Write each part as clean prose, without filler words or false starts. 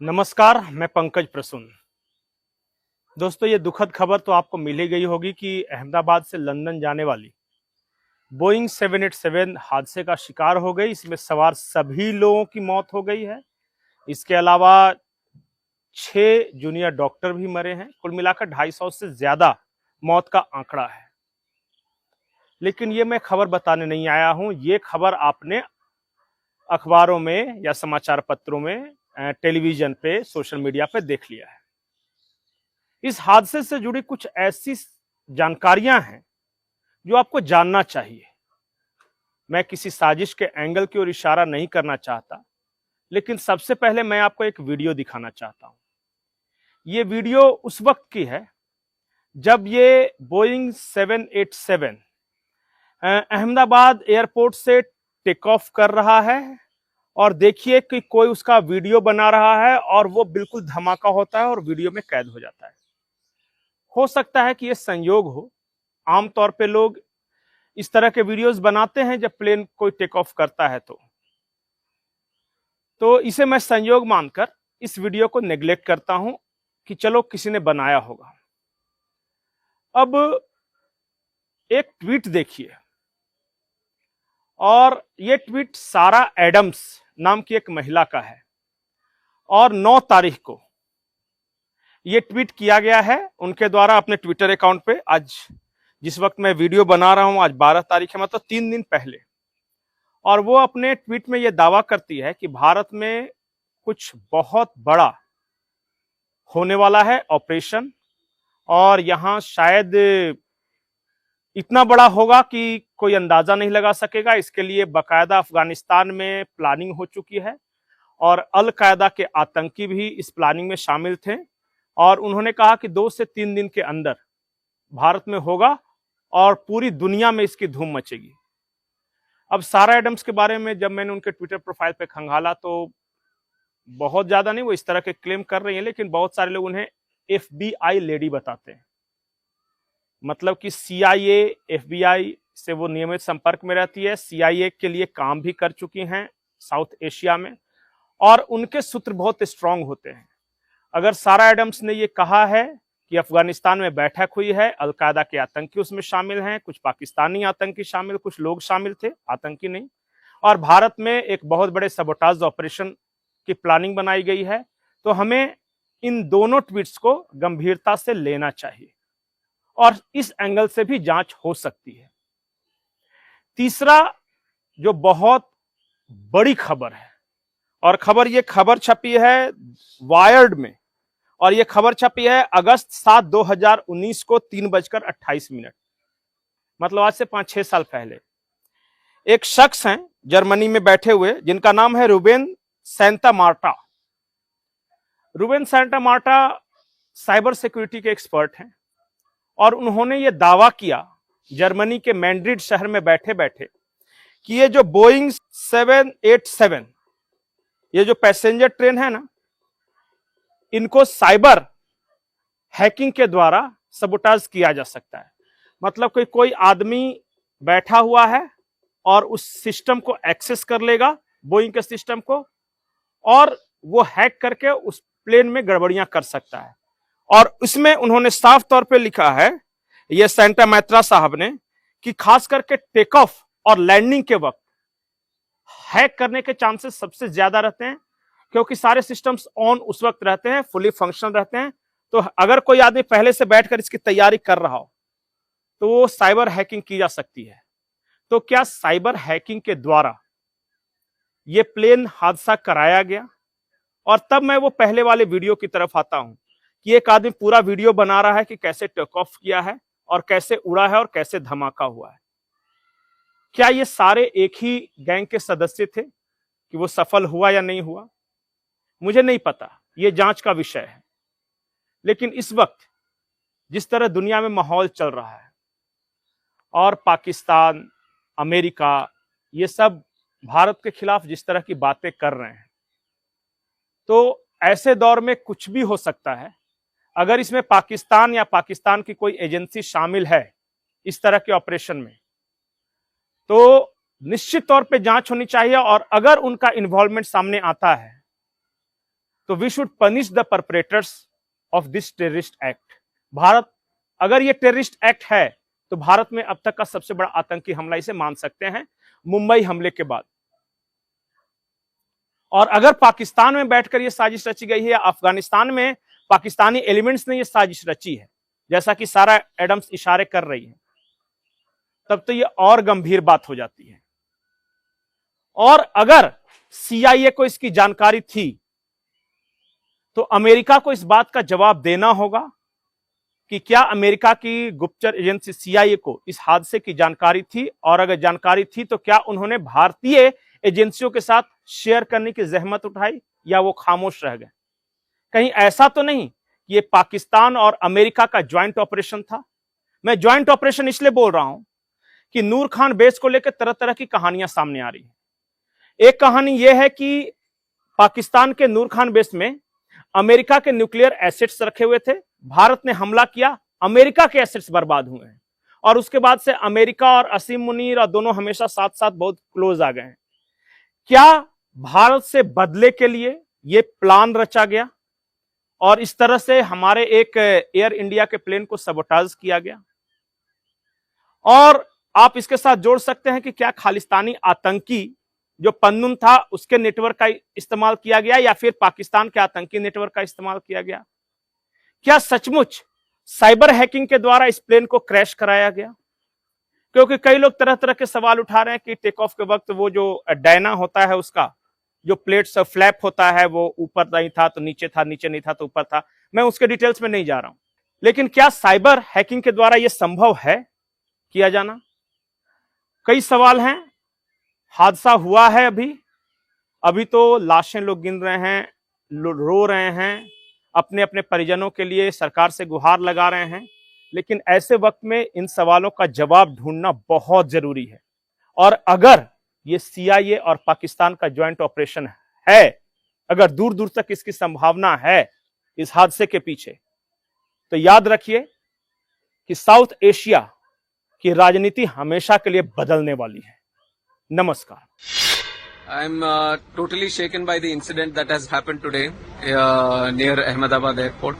नमस्कार, मैं पंकज प्रसून। दोस्तों, ये दुखद खबर तो आपको मिल ही गई होगी कि अहमदाबाद से लंदन जाने वाली बोइंग 787 हादसे का शिकार हो गई। इसमें सवार सभी लोगों की मौत हो गई है। इसके अलावा 6 जूनियर डॉक्टर भी मरे हैं। कुल मिलाकर 250 से ज्यादा मौत का आंकड़ा है। लेकिन ये मैं खबर बताने नहीं आया हूं। ये खबर आपने अखबारों में या समाचार पत्रों में, टेलीविजन पे, सोशल मीडिया पे देख लिया है। इस हादसे से जुड़ी कुछ ऐसी जानकारियां हैं जो आपको जानना चाहिए। मैं किसी साजिश के एंगल की ओर इशारा नहीं करना चाहता, लेकिन सबसे पहले मैं आपको एक वीडियो दिखाना चाहता हूं। ये वीडियो उस वक्त की है जब ये बोइंग 787 अहमदाबाद एयरपोर्ट से टेक ऑफ कर रहा है और देखिए कि कोई उसका वीडियो बना रहा है और वो बिल्कुल धमाका होता है और वीडियो में कैद हो जाता है। हो सकता है कि ये संयोग हो। आमतौर पे लोग इस तरह के वीडियोस बनाते हैं जब प्लेन कोई टेक ऑफ करता है तो इसे मैं संयोग मानकर इस वीडियो को नेग्लेक्ट करता हूं कि चलो किसी ने बनाया होगा। अब एक ट्वीट देखिए, और ये ट्वीट सारा एडम्स नाम की एक महिला का है और 9 तारीख को ये ट्वीट किया गया है उनके द्वारा अपने ट्विटर अकाउंट पे। आज जिस वक्त मैं वीडियो बना रहा हूं, आज 12 तारीख है, मतलब 3 दिन पहले। और वो अपने ट्वीट में ये दावा करती है कि भारत में कुछ बहुत बड़ा होने वाला है ऑपरेशन, और यहां शायद इतना बड़ा होगा कि कोई अंदाजा नहीं लगा सकेगा। इसके लिए बाकायदा अफगानिस्तान में प्लानिंग हो चुकी है और अल कायदा के आतंकी भी इस प्लानिंग में शामिल थे। और उन्होंने कहा कि 2 से 3 दिन के अंदर भारत में होगा और पूरी दुनिया में इसकी धूम मचेगी। अब सारा एडम्स के बारे में जब मैंने उनके ट्विटर प्रोफाइल पे खंगाला तो बहुत ज्यादा नहीं वो इस तरह के क्लेम कर रही हैं, लेकिन बहुत सारे लोग उन्हें FBI लेडी बताते हैं। मतलब कि CIA, FBI से वो नियमित संपर्क में रहती है। CIA के लिए काम भी कर चुकी हैं साउथ एशिया में, और उनके सूत्र बहुत स्ट्रांग होते हैं। अगर सारा एडम्स ने ये कहा है कि अफगानिस्तान में बैठक हुई है, अलकायदा के आतंकी उसमें शामिल हैं, कुछ पाकिस्तानी आतंकी शामिल, कुछ लोग शामिल थे, आतंकी नहीं, और भारत में एक बहुत बड़े सबोटाज ऑपरेशन की प्लानिंग बनाई गई है, तो हमें इन दोनों ट्वीट्स को गंभीरता से लेना चाहिए और इस एंगल से भी जांच हो सकती है। तीसरा जो बहुत बड़ी खबर है, और ये खबर छपी है वायर्ड में, और ये खबर छपी है अगस्त 7, 2019 को 3:28, मतलब आज से 5-6 साल पहले। एक शख्स हैं जर्मनी में बैठे हुए जिनका नाम है रूबेन सैंटामार्टा। रूबेन सैंटामार्टा साइबर सिक्योरिटी के एक्सपर्ट हैं और उन्होंने ये दावा किया जर्मनी के मैड्रिड शहर में बैठे बैठे कि ये जो बोइंग 787 ये जो पैसेंजर ट्रेन है ना, इनको साइबर हैकिंग के द्वारा सबोटाज किया जा सकता है। मतलब कोई आदमी बैठा हुआ है और उस सिस्टम को एक्सेस कर लेगा, बोइंग के सिस्टम को, और वो हैक करके उस प्लेन में गड़बड़ियां कर सकता है। और इसमें उन्होंने साफ तौर पे लिखा है, ये सैंटामार्टा साहब ने, कि खास करके टेक ऑफ और लैंडिंग के वक्त हैक करने के चांसेस सबसे ज्यादा रहते हैं, क्योंकि सारे सिस्टम्स ऑन उस वक्त रहते हैं, फुली फंक्शनल रहते हैं। तो अगर कोई आदमी पहले से बैठकर इसकी तैयारी कर रहा हो तो वो साइबर हैकिंग की जा सकती है। तो क्या साइबर हैकिंग के द्वारा ये प्लेन हादसा कराया गया? और तब मैं वो पहले वाले वीडियो की तरफ आता हूं कि एक आदमी पूरा वीडियो बना रहा है कि कैसे टेक ऑफ किया है और कैसे उड़ा है और कैसे धमाका हुआ है। क्या ये सारे एक ही गैंग के सदस्य थे? कि वो सफल हुआ या नहीं हुआ मुझे नहीं पता, ये जांच का विषय है। लेकिन इस वक्त जिस तरह दुनिया में माहौल चल रहा है और पाकिस्तान, अमेरिका, ये सब भारत के खिलाफ जिस तरह की बातें कर रहे हैं, तो ऐसे दौर में कुछ भी हो सकता है। अगर इसमें पाकिस्तान या पाकिस्तान की कोई एजेंसी शामिल है इस तरह के ऑपरेशन में, तो निश्चित तौर पे जांच होनी चाहिए। और अगर उनका इन्वॉल्वमेंट सामने आता है तो we should punish the perpetrators of this terrorist act. Bharat, अगर ये टेररिस्ट एक्ट है तो भारत में अब तक का सबसे बड़ा आतंकी हमला इसे मान सकते हैं, मुंबई हमले के बाद। और अगर पाकिस्तान में बैठकर यह साजिश रची गई है या अफगानिस्तान में पाकिस्तानी एलिमेंट्स ने यह साजिश रची है, जैसा कि सारा एडम्स इशारे कर रही है, तब तो यह और गंभीर बात हो जाती है। और अगर CIA को इसकी जानकारी थी तो अमेरिका को इस बात का जवाब देना होगा कि क्या अमेरिका की गुप्तचर एजेंसी CIA को इस हादसे की जानकारी थी, और अगर जानकारी थी तो क्या उन्होंने भारतीय एजेंसियों के साथ शेयर करने की जहमत उठाई या वो खामोश रह गए। कहीं ऐसा तो नहीं कि ये पाकिस्तान और अमेरिका का ज्वाइंट ऑपरेशन था। मैं ज्वाइंट ऑपरेशन इसलिए बोल रहा हूं कि नूर खान बेस को लेकर तरह तरह की कहानियां सामने आ रही हैं। एक कहानी यह है कि पाकिस्तान के नूर खान बेस में अमेरिका के न्यूक्लियर एसेट्स रखे हुए थे, भारत ने हमला किया, अमेरिका के एसेट्स बर्बाद हुए हैं, और उसके बाद से अमेरिका और असीम मुनीर और दोनों हमेशा साथ साथ बहुत क्लोज आ गए हैं। क्या भारत से बदले के लिए यह प्लान रचा गया और इस तरह से हमारे एक एयर इंडिया के प्लेन को सबोटाज किया गया? और आप इसके साथ जोड़ सकते हैं कि क्या खालिस्तानी आतंकी जो पन्नून था उसके नेटवर्क का इस्तेमाल किया गया या फिर पाकिस्तान के आतंकी नेटवर्क का इस्तेमाल किया गया? क्या सचमुच साइबर हैकिंग के द्वारा इस प्लेन को क्रैश कराया गया? क्योंकि कई लोग तरह तरह के सवाल उठा रहे हैं कि टेक ऑफ के वक्त वो जो डायना होता है उसका जो प्लेट्स फ्लैप होता है वो ऊपर नहीं था तो नीचे था, नीचे नहीं था तो ऊपर था। मैं उसके डिटेल्स में नहीं जा रहा हूं, लेकिन क्या साइबर हैकिंग के द्वारा यह संभव है किया जाना? कई सवाल हैं। हादसा हुआ है, अभी तो लाशें लोग गिन रहे हैं, रो रहे हैं, अपने अपने परिजनों के लिए सरकार से गुहार लगा रहे हैं, लेकिन ऐसे वक्त में इन सवालों का जवाब ढूंढना बहुत जरूरी है। और अगर ये CIA और पाकिस्तान का ज्वाइंट ऑपरेशन है, अगर दूर दूर तक इसकी संभावना है इस हादसे के पीछे, तो याद रखिए कि साउथ एशिया की राजनीति हमेशा के लिए बदलने वाली है। नमस्कार। I'm totally shaken by the incident that has happened today near Ahmedabad airport.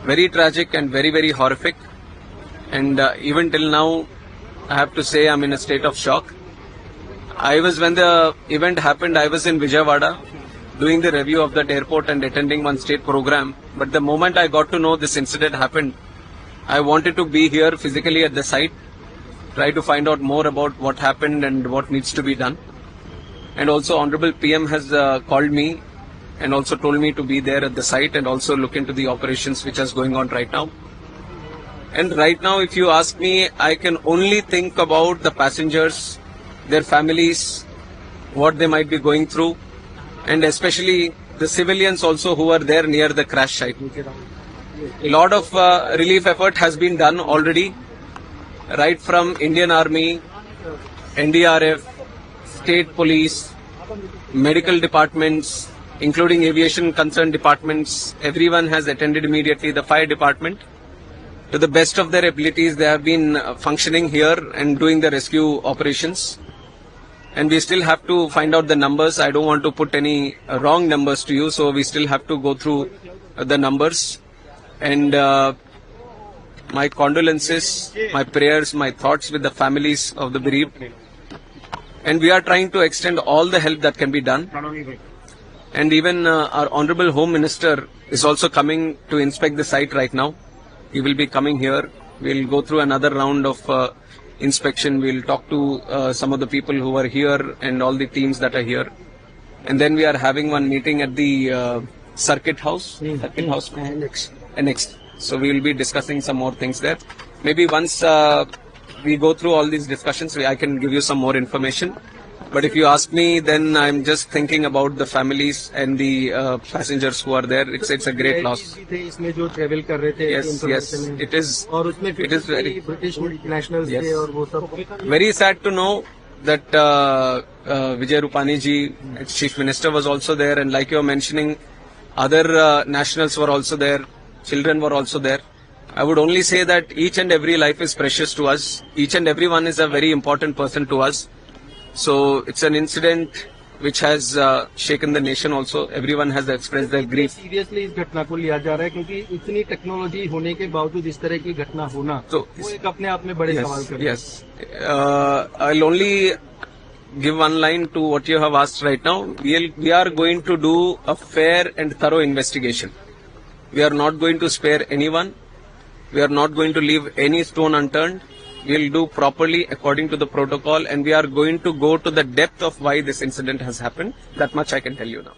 Very tragic and very, very horrific. And even till now, I have to say I'm in a state of shock. When the event happened, I was in Vijayawada doing the review of that airport and attending one state program. But the moment I got to know this incident happened, I wanted to be here physically at the site, try to find out more about what happened and what needs to be done. And also Honorable PM has called me and also told me to be there at the site and also look into the operations which is going on right now. And right now, if you ask me, I can only think about the passengers, their families, what they might be going through, and especially the civilians also who are there near the crash site. A lot of relief effort has been done already, right from Indian Army, NDRF, state police, medical departments, including aviation concerned departments. Everyone has attended immediately. The fire department, to the best of their abilities, they have been functioning here and doing the rescue operations. And we still have to find out the numbers. I don't want to put any wrong numbers to you, so we still have to go through the numbers. And my condolences, my prayers, my thoughts with the families of the bereaved. And we are trying to extend all the help that can be done. And even our Honorable Home Minister is also coming to inspect the site right now. He will be coming here. We'll go through another round of inspection. We'll talk to some of the people who are here and all the teams that are here. And then we are having one meeting at the Circuit House. Circuit House Annex. So we will be discussing some more things there. Maybe once we go through all these discussions, I can give you some more information. But if you ask me, then I'm just thinking about the families and the passengers who are there. It's a great loss. इसमें जो travel कर रहे थे, yes, it is. और उसमें it is very British nationals थे और वो सब. Very sad to know that Vijay Rupani ji, Chief Minister, was also there, and like you're mentioning, other nationals were also there, children were also there. I would only say that each and every life is precious to us. Each and every one is a very important person to us. So it's an incident which has shaken the nation also. Everyone has expressed their grief. Seriously इस घटना को लिया जा रहा है क्योंकि इतनी technology होने के बावजूद इस तरह की घटना होना तो वो एक अपने आप में बड़े सवाल कर Yes. I'll only give one line to what you have asked right now. We are going to do a fair and thorough investigation. We are not going to spare anyone. We are not going to leave any stone unturned. We'll do properly according to the protocol, and we are going to go to the depth of why this incident has happened. That much I can tell you now.